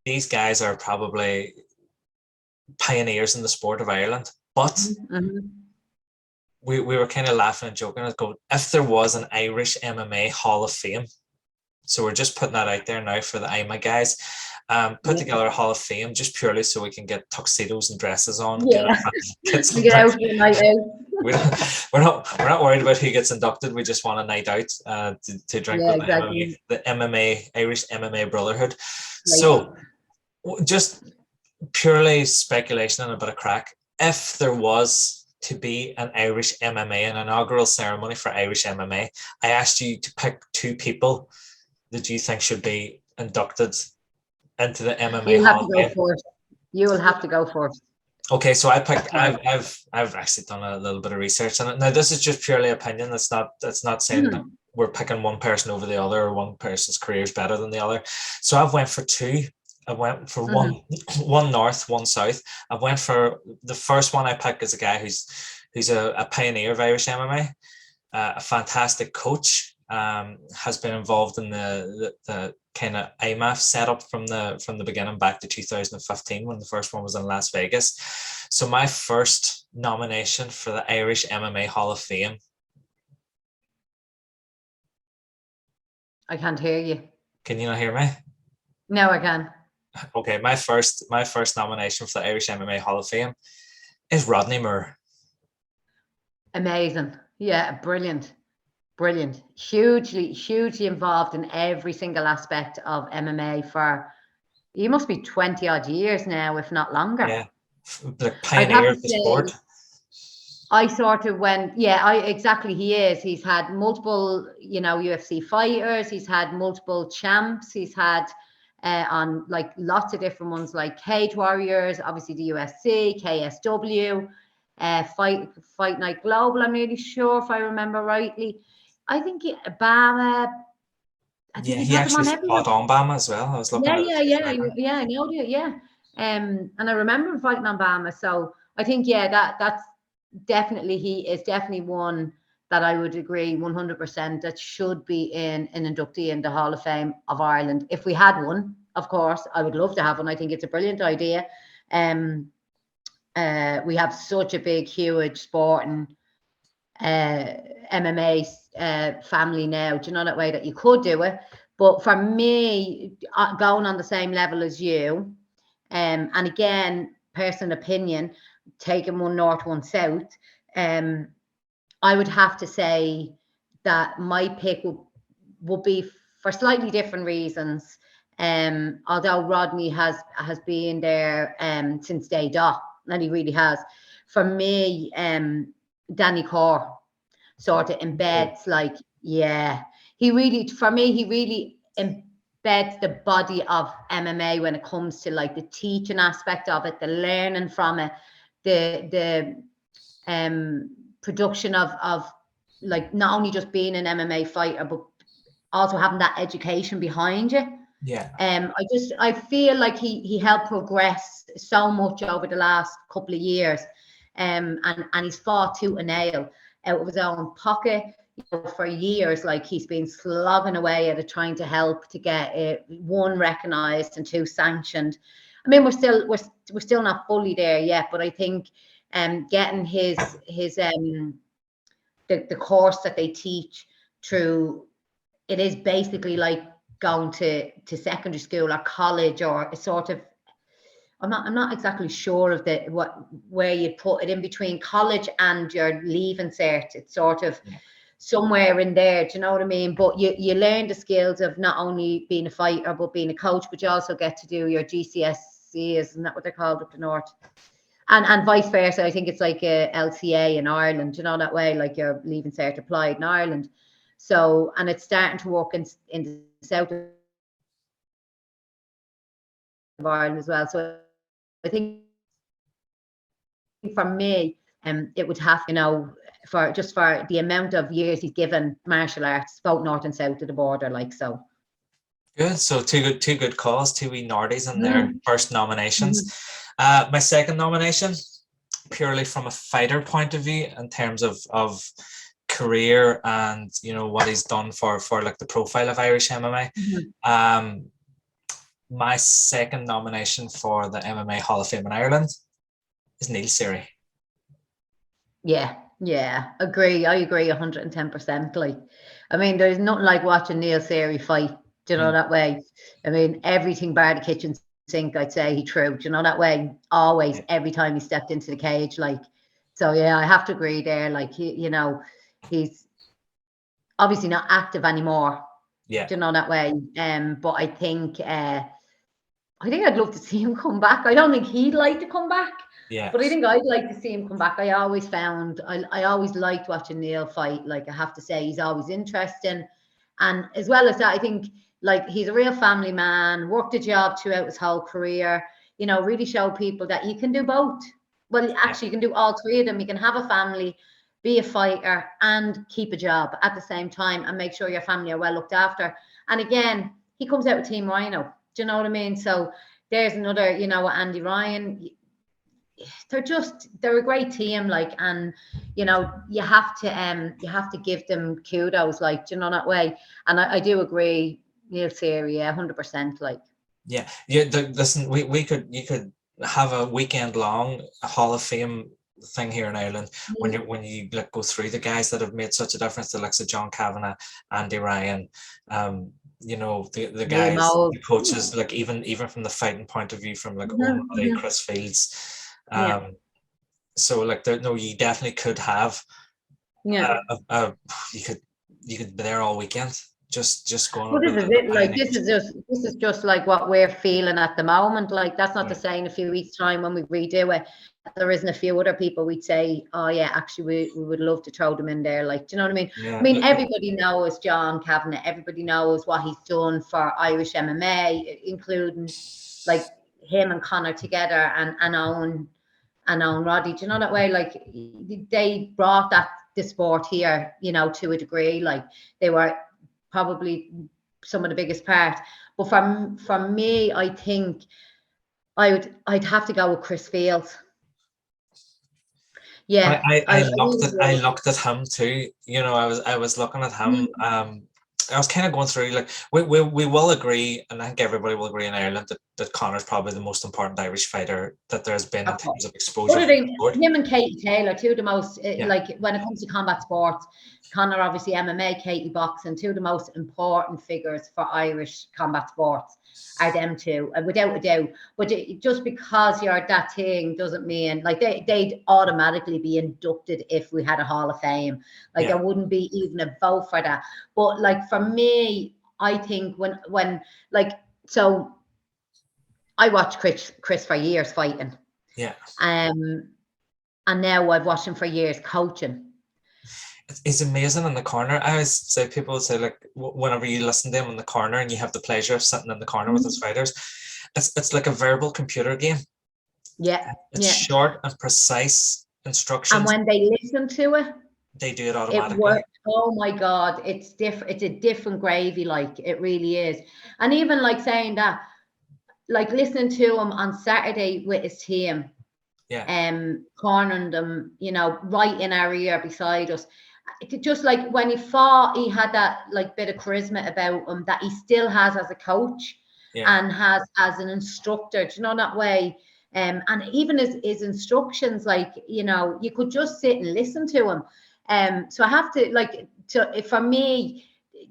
these guys are probably pioneers in the sport of Ireland. But Mm-hmm. we were kind of laughing and joking and go, if there was an Irish MMA Hall of Fame, so we're just putting that out there now for the IMA guys, put together a Hall of Fame just purely so we can get tuxedos and dresses on. Yeah. Get some Get out for the night out. we're not worried about who gets inducted. We just want a night out to drink with exactly. the MMA Irish MMA Brotherhood. Right. So just purely speculation and a bit of crack. If there was to be an Irish MMA, an inaugural ceremony for Irish MMA, I asked you to pick 2 people that you think should be inducted into the MMA. You'll have to go first. You will have to go first. Okay, so I picked. I've actually done a little bit of research on it. Now, this is just purely opinion. It's not saying that we're picking one person over the other or one person's career is better than the other. So I've went for 2. I went for one north, one south. I went for the first one I picked is a guy who's a pioneer of Irish MMA, a fantastic coach. Has been involved in the kind of IMAF setup from the beginning back to 2015 when the first one was in Las Vegas. So my first nomination for the Irish MMA Hall of Fame. I can't hear you. Can you not hear me? No, I can. Okay, my first nomination for the Irish MMA Hall of Fame is Rodney Moore. Amazing. Yeah, brilliant. Brilliant. Hugely involved in every single aspect of MMA for, you must be 20 odd years now, if not longer. Yeah, the pioneer of the sport. I sort of went, exactly, he is. He's had multiple, UFC fighters. He's had multiple champs. He's had on like lots of different ones like Cage Warriors, obviously the UFC, KSW, Fight Night Global, I'm really sure if I remember rightly. I think Bama. He actually fought on Bama as well. I was looking at it. I know it. Yeah. And I remember him fighting on Bama. So I think that's definitely, he is definitely one that I would agree 100% that should be an inductee in the Hall of Fame of Ireland. If we had one, of course, I would love to have one. I think it's a brilliant idea. We have such a big, huge sport and MMA family now, do you know, that way that you could do it. But for me, going on the same level as you, and again, personal opinion, taking one north, one south, I would have to say that my pick would be for slightly different reasons. Although Rodney has been there since day dot, and he really has. For me, Danny Corr sort of embeds he really embeds the body of MMA when it comes to like the teaching aspect of it, the learning from it, the production of like not only just being an MMA fighter, but also having that education behind you. Yeah. I feel like he helped progress so much over the last couple of years. And he's fought tooth and nail out of his own pocket, for years. Like he's been slogging away at it, trying to help to get it, 1, recognized and 2, sanctioned. I mean, we're still not fully there yet, but I think getting his the course that they teach through, it is basically like going to secondary school or college, or a sort of, I'm not exactly sure of where you put it in between college and your leaving cert. It's sort of somewhere in there, do you know what I mean? But you learn the skills of not only being a fighter but being a coach, but you also get to do your GCSE, isn't that what they're called up the north? And vice versa. I think it's like a LCA in Ireland, you know, that way, like your leaving cert applied in Ireland. So, and it's starting to work in the south of Ireland as well. So I think for me, it would have, for the amount of years he's given martial arts, both north and south of the border, like so. Good. So two good calls, 2 wee Nordies in their first nominations. My second nomination, purely from a fighter point of view, in terms of career and what he's done for like the profile of Irish MMA. My second nomination for the MMA Hall of Fame in Ireland is Neil Seery. Yeah, agree. I agree 110%. Like, I mean, there's nothing like watching Neil Seery fight, do you know, that way. I mean, everything bar the kitchen sink, I'd say he threw, do you know, that way, always, every time he stepped into the cage. Like, so yeah, I have to agree there. Like, he's obviously not active anymore, Yeah. do you know, that way. But I think I'd love to see him come back. I don't think he'd like to come back. Yeah. But I think I'd like to see him come back. I always liked watching Neil fight. Like, I have to say, he's always interesting. And as well as that, I think, like, he's a real family man, worked a job throughout his whole career, really show people that you can do both. Well, actually, you can do all three of them. You can have a family, be a fighter, and keep a job at the same time and make sure your family are well looked after. And again, he comes out with Team Rhino. Do you know what I mean? So there's another, Andy Ryan. They're a great team, like, and you have to give them kudos, like, do you know, that way. And I do agree, Neil Seery, 100%, like. Yeah. Listen, you could have a weekend long Hall of Fame thing here in Ireland when you like go through the guys that have made such a difference, the likes of John Kavanagh, Andy Ryan, the guys, the coaches, like even from the fighting point of view, from like Owen Murray, Chris Fields. So like you definitely could have you could be there all weekend. Just going. Well, this is it. Like, this is just like what we're feeling at the moment. Like, that's not to say in a few weeks' time when we redo it, there isn't a few other people we'd say, oh yeah, actually we would love to throw them in there. Like, do you know what I mean? Yeah, I mean, everybody knows John Kavanagh. Everybody knows what he's done for Irish MMA, including like him and Conor together, and Owen Roddy. Do you know that way? Like, they brought the sport here, to a degree. Like, they were probably some of the biggest part. But for me, I think I'd have to go with Chris Fields. Yeah, I looked at him too. I was looking at him. I was kind of going through, like, we will agree, and I think everybody will agree in Ireland, that Conor's probably the most important Irish fighter that there's been in terms of exposure. Him and Katie Taylor, two of the most, like, when it comes to combat sports, Conor obviously MMA, Katie boxing, two of the most important figures for Irish combat sports are them two, without a doubt. But just because you're that thing doesn't mean, like, they'd automatically be inducted if we had a Hall of Fame. Like, there wouldn't be even a vote for that. But like, for me, I think when like, so I watched Chris for years fighting. Yeah. And now I've watched him for years coaching. It's amazing in the corner. I always say, people would say, like, whenever you listen to him in the corner and you have the pleasure of sitting in the corner with his fighters, it's like a verbal computer game. Yeah. It's short and precise instructions. And when they listen to it, they do it automatically. It works. Oh my God, it's different. It's a different gravy, like, it really is. And even like saying that, like, listening to him on Saturday with his team, cornering them, right in our ear beside us. Just like when he fought, he had that, like, bit of charisma about him that he still has as a coach and has as an instructor. Do you know, that way? And even his instructions, like, you could just sit and listen to him. So I have to, like, for me,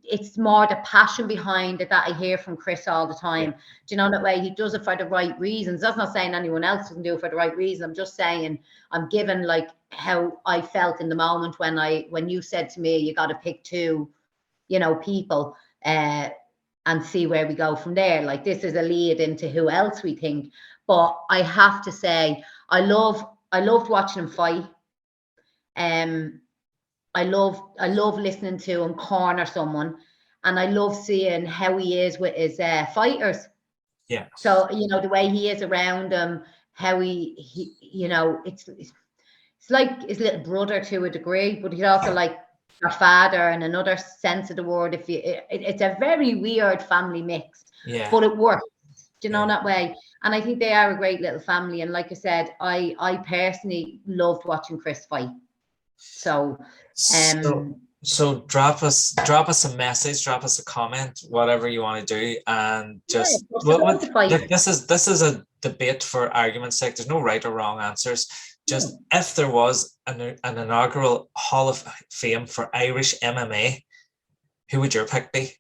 it's more the passion behind it that I hear from Chris all the time. Do you know, that way? He does it for the right reasons. That's not saying anyone else doesn't do it for the right reason. I'm just saying, I'm given, like, how I felt in the moment when you said to me, you got to pick two, people, and see where we go from there. Like, this is a lead into who else we think. But I have to say, I loved watching him fight. I love listening to him corner someone, and I love seeing how he is with his fighters. Yeah. So, the way he is around them, how he it's like his little brother to a degree, but he's also like your father in another sense of the word. It's a very weird family mix, but it works. Do you know, that way? And I think they are a great little family. And like I said, I personally loved watching Chris fight. So So drop us a message, drop us a comment, whatever you want to do, and just this is a debate for argument's sake. There's no right or wrong answers. Just if there was an inaugural Hall of Fame for Irish MMA, who would your pick be?